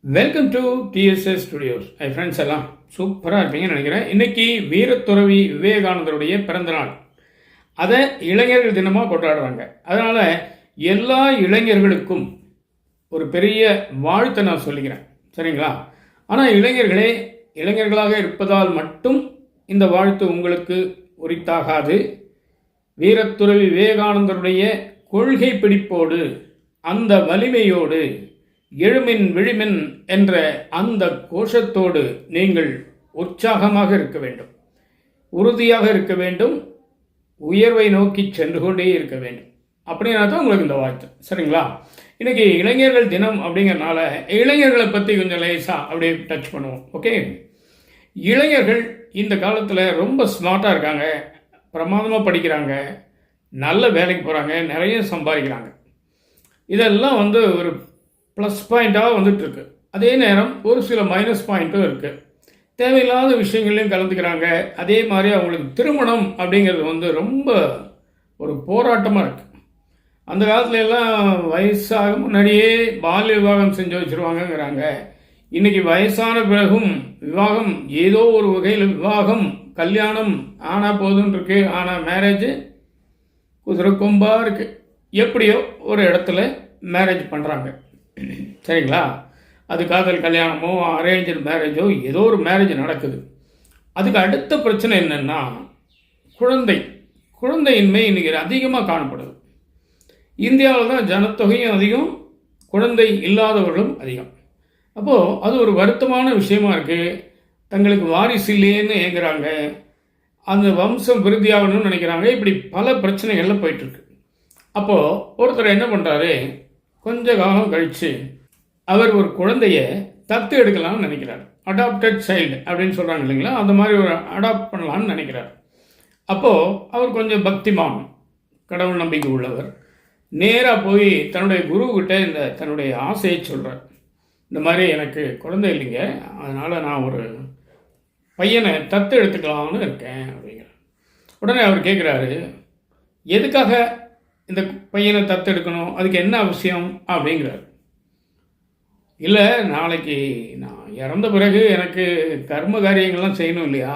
Welcome to TDS studios. I friends எல்லாம் சூப்பராக இருப்பீங்கன்னு நினைக்கிறேன். இன்றைக்கி வீரத்துறவி விவேகானந்தருடைய பிறந்த நாள். அதை இளைஞர்கள் தினமாக கொண்டாடுறாங்க. அதனால் எல்லா இளைஞர்களுக்கும் ஒரு பெரிய வாழ்த்தை நான் சொல்லிக்கிறேன், சரிங்களா? ஆனால் இளைஞர்களாக இருப்பதால் மட்டும் இந்த வாழ்த்து உங்களுக்கு உரித்தாகாது. வீரத்துறவி விவேகானந்தருடைய கொள்கை பிடிப்போடு, அந்த வலிமையோடு, எழுமின் விழிமின் என்ற அந்த கோஷத்தோடு நீங்கள் உற்சாகமாக இருக்க வேண்டும், உறுதியாக இருக்க வேண்டும், உயர்வை நோக்கி சென்று கொண்டே இருக்க வேண்டும். அப்படின்னா தான் உங்களுக்கு இந்த வாழ்த்து, சரிங்களா? இன்றைக்கி இளைஞர்கள் தினம் அப்படிங்கிறனால இளைஞர்களை பற்றி கொஞ்சம் லேசாக அப்படியே டச் பண்ணுவோம். ஓகே, இளைஞர்கள் இந்த காலத்தில் ரொம்ப ஸ்மார்ட்டாக இருக்காங்க, பிரமாதமாக படிக்கிறாங்க, நல்ல வேலைக்கு போகிறாங்க, நிறைய சம்பாதிக்கிறாங்க. இதெல்லாம் ஒரு ப்ளஸ் பாயிண்ட்டாக வந்துட்டுருக்கு. அதே நேரம் ஒரு சில மைனஸ் பாயிண்ட்டும் இருக்குது. தேவையில்லாத விஷயங்கள்லையும் கலந்துக்கிறாங்க. அதே மாதிரி அவங்களுக்கு திருமணம் அப்படிங்கிறது ரொம்ப ஒரு போராட்டமாக இருக்குது. அந்த காலத்துல எல்லாம் வயசாக முன்னாடியே பால்ய விவாகம் செஞ்சு வச்சுருவாங்கங்கிறாங்க. இன்றைக்கி வயசான பிறகும் விவாகம் ஏதோ ஒரு வகையில் விவாகம் கல்யாணம் ஆனால் போதுன்னு இருக்கு. ஆனால் மேரேஜ் குதிரை கொம்பாக இருக்குது. எப்படியோ ஒரு இடத்துல மேரேஜ் பண்ணுறாங்க, சரிங்களா? அது காதல் கல்யாணமோ அரேஞ்சு மேரேஜோ ஏதோ ஒரு மேரேஜ் நடக்குது. அதுக்கு அடுத்த பிரச்சனை என்னென்னா குழந்தையின்மை இன்றைக்கி அதிகமாக காணப்படுது. இந்தியாவில் தான் ஜனத்தொகையும் அதிகம், குழந்தை இல்லாதவர்களும் அதிகம். அப்போது அது ஒரு வருத்தமான விஷயமா இருக்குது. தங்களுக்கு வாரிசு இல்லையேன்னு ஏங்குறாங்க, அந்த வம்சம் விருத்தியாகணும்னு நினைக்கிறாங்க. இப்படி பல பிரச்சனைகளில் போயிட்டுருக்கு. அப்போது ஒருத்தர் என்ன பண்ணுறாரு, கொஞ்ச காலம் கழித்து அவர் ஒரு குழந்தைய தத்து எடுக்கலாம்னு நினைக்கிறார். அடாப்டட் சைல்டு அப்படின்னு சொல்கிறாங்க இல்லைங்களா, அந்த மாதிரி ஒரு அடாப்ட் பண்ணலான்னு நினைக்கிறார். அப்போது அவர் கொஞ்சம் பக்திமான், கடவுள் நம்பிக்கை உள்ளவர். நேராக போய் தன்னுடைய குருக்கிட்ட தன்னுடைய ஆசையை சொல்கிறார். இந்த மாதிரி எனக்கு குழந்தை இல்லைங்க, அதனால் நான் ஒரு பையனை தத்து எடுத்துக்கலாம்னு இருக்கேன் அப்படிங்கிற. உடனே அவர் கேட்குறாரு, எதுக்காக இந்த பையனை தத்தெடுக்கணும், அதுக்கு என்ன அவசியம் அப்படிங்கிறார். இல்லை, நாளைக்கு நான் இறந்த பிறகு எனக்கு கர்ம காரியங்கள்லாம் செய்யணும் இல்லையா,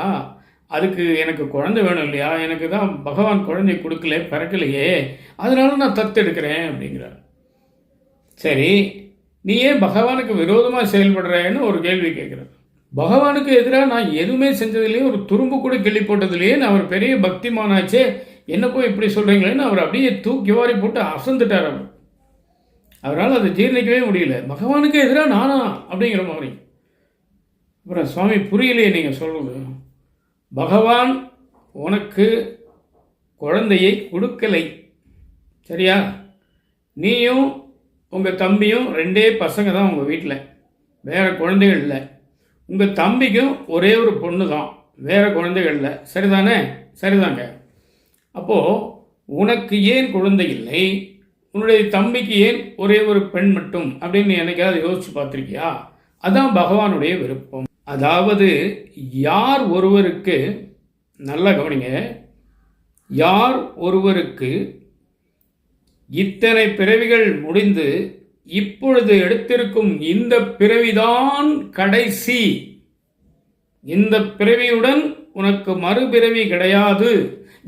அதுக்கு எனக்கு குழந்தை வேணும் இல்லையா, எனக்கு தான் பகவான் குழந்தை கொடுக்கல, பிறக்கலையே, அதனால நான் தத்தெடுக்கிறேன் அப்படிங்கிறார். சரி, நீ ஏன் பகவானுக்கு விரோதமாக செயல்படுறேன்னு ஒரு கேள்வி கேட்குறார். பகவானுக்கு எதிராக நான் எதுவுமே செஞ்சதுலேயே ஒரு துரும்பு கூட கிள்ளி போட்டதுலேயே நான் ஒரு பெரிய பக்திமானாச்சே, என்ன போய் இப்படி சொல்கிறீங்களேன்னு அவர் அப்படியே தூக்கி வாரி போட்டு அசந்துட்டார். அவரால் அதை ஜீர்ணிக்கவே முடியல. பகவானுக்கு எதிராக நானா அப்படிங்கிற மாதிரி. அப்புறம் சுவாமி, புரியலையே நீங்கள் சொல்கிறது, பகவான் உனக்கு குழந்தையை கொடுக்கலை, சரியா? நீயும் உங்கள் தம்பியும் ரெண்டே பசங்க தான் உங்கள் வீட்டில், வேறு குழந்தைகள் இல்லை. உங்கள் தம்பிக்கும் ஒரே ஒரு பொண்ணு தான், வேறு குழந்தைகள் இல்லை, சரிதானே? சரிதாங்க. அப்போது உனக்கு ஏன் குழந்தை இல்லை, உன்னுடைய தம்பிக்கு ஏன் ஒரே ஒரு பெண் மட்டும் அப்படின்னு என்னைக்காவது யோசிச்சு பார்த்துருக்கியா? அதான் பகவானுடைய விருப்பம். அதாவது யார் ஒருவருக்கு, நல்லா கவனிங்க, யார் ஒருவருக்கு இத்தனை பிறவிகள் முடிந்து இப்பொழுது எடுத்திருக்கும் இந்த பிறவிதான் கடைசி, இந்த பிறவியுடன் உனக்கு மறுபிறவி கிடையாது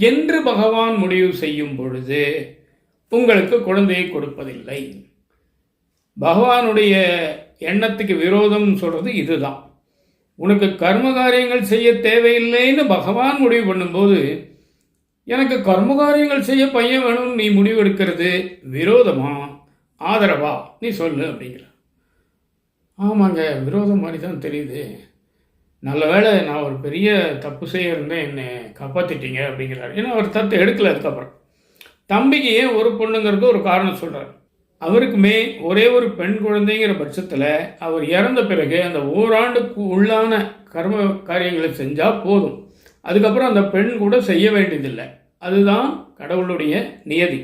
என்று பகவான் முடிவு செய்யும் பொழுது உங்களுக்கு குழந்தையை கொடுப்பதில்லை. பகவானுடைய எண்ணத்துக்கு விரோதம் சொல்கிறது இதுதான். உனக்கு கர்ம காரியங்கள் செய்ய தேவையில்லைன்னு பகவான் முடிவு பண்ணும்போது, எனக்கு கர்ம காரியங்கள் செய்ய பையன் வேணும்னு நீ முடிவு எடுக்கிறது விரோதமா ஆதரவா நீ சொல்லு அப்படிங்கிற. ஆமாங்க, விரோதம் மாதிரி தான் தெரியுது. நல்ல வேளை நான் ஒரு பெரிய தப்பு செய்ய இருந்தேன், என்னை காப்பாற்றிட்டீங்க அப்படிங்கிறார். ஏன்னா அவர் தத்து எடுக்கலை. அதுக்கப்புறம் தம்பிக்கு ஏன் ஒரு பொண்ணுங்கிறது ஒரு காரணம் சொல்கிறார். அவருக்குமே ஒரே ஒரு பெண் குழந்தைங்கிற பட்சத்தில் அவர் இறந்த பிறகு அந்த ஓராண்டுக்கு உள்ளான கர்ம காரியங்களை செஞ்சால் போதும். அதுக்கப்புறம் அந்த பெண் கூட செய்ய வேண்டியதில்லை. அதுதான் கடவுளுடைய நியதி.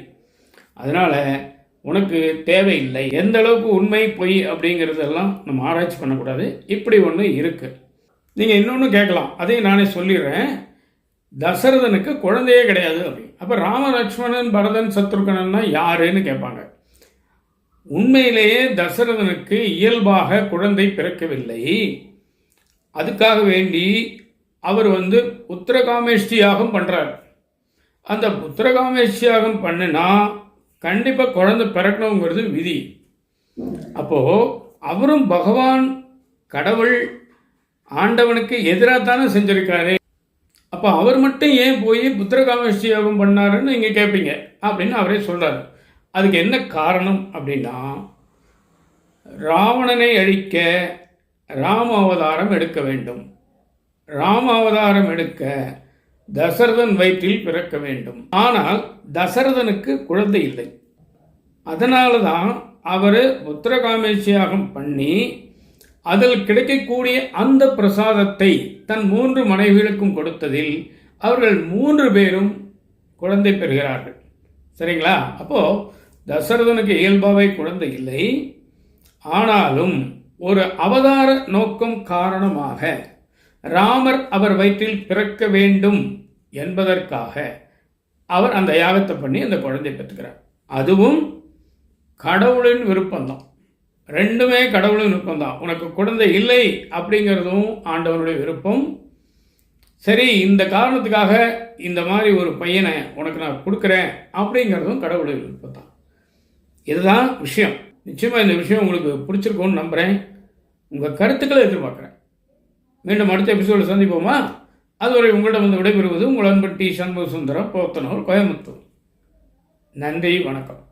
அதனால் உனக்கு தேவையில்லை. எந்த அளவுக்கு உண்மை பொய் அப்படிங்கிறதெல்லாம் நம்ம ஆராய்ச்சி பண்ணக்கூடாது. இப்படி ஒன்று இருக்குது. நீங்கள் இன்னொன்று கேட்கலாம், அதையும் நானே சொல்லிடுறேன். தசரதனுக்கு குழந்தையே கிடையாது அப்படி. அப்போ ராம லட்சுமணன் பரதன் சத்ருகனன்னா யாருன்னு கேட்பாங்க. உண்மையிலேயே தசரதனுக்கு இயல்பாக குழந்தை பிறக்கவில்லை. அதுக்காக வேண்டி அவர் புத்திரகாமேஷ்டி யாகம் பண்ணுறார். அந்த புத்திரகாமேஷ்டி யாகம் பண்ணினா கண்டிப்பாக குழந்தை பிறக்கணுங்கிறது விதி. அப்போது அவரும் பகவான் கடவுள் ஆண்டவனுக்கு எதிராக தானே செஞ்சுருக்காரு. அப்போ அவர் மட்டும் ஏன் போய் புத்திரகாமேஷ்டி யாகம் பண்ணாருன்னு நீங்கள் கேட்பீங்க அப்படின்னு அவரே சொல்கிறார். அதுக்கு என்ன காரணம் அப்படின்னா, ராவணனை அழிக்க ராம அவதாரம் எடுக்க வேண்டும். ராம அவதாரம் எடுக்க தசரதன் வயிற்றில் பிறக்க வேண்டும். ஆனால் தசரதனுக்கு குழந்தை இல்லை. அதனால தான் அவர் புத்திரகாமேஷ்டி யாகம் பண்ணி அதில் கிடைக்கக்கூடிய அந்த பிரசாதத்தை தன் 3 மனைவிகளுக்கும் கொடுத்ததில் அவர்கள் 3 பேரும் குழந்தை பெறுகிறார்கள். சரிங்களா? அப்போது தசரதனுக்கு இயல்பாகவே குழந்தை இல்லை. ஆனாலும் ஒரு அவதார நோக்கம் காரணமாக ராமர் அவர் வயிற்றில் பிறக்க வேண்டும் என்பதற்காக அவர் அந்த யாகத்தை பண்ணி அந்த குழந்தை பெற்றுக்கிறார். அதுவும் கடவுளின் விருப்பம்தான். ரெண்டுமே கடவுளின் விருப்பம்தான். உனக்கு குழந்தை இல்லை அப்படிங்கிறதும் ஆண்டவனுடைய விருப்பம். சரி, இந்த காரணத்துக்காக இந்த மாதிரி ஒரு பையனை உனக்கு நான் கொடுக்குறேன் அப்படிங்கிறதும் கடவுளுடைய விருப்பம் தான். இதுதான் விஷயம். நிச்சயமாக இந்த விஷயம் உங்களுக்கு பிடிச்சிருக்கும்னு நம்புகிறேன். உங்கள் கருத்துக்களை எதிர்பார்க்குறேன். மீண்டும் அடுத்த எபிசோடில் சந்திப்போமா? அதுவரை உங்களிடம் விடைபெறுவது உங்கள் அன்பு டி. சண்முக சுந்தரம், போத்தனூர், கோயம்புத்தூர். நன்றி, வணக்கம்.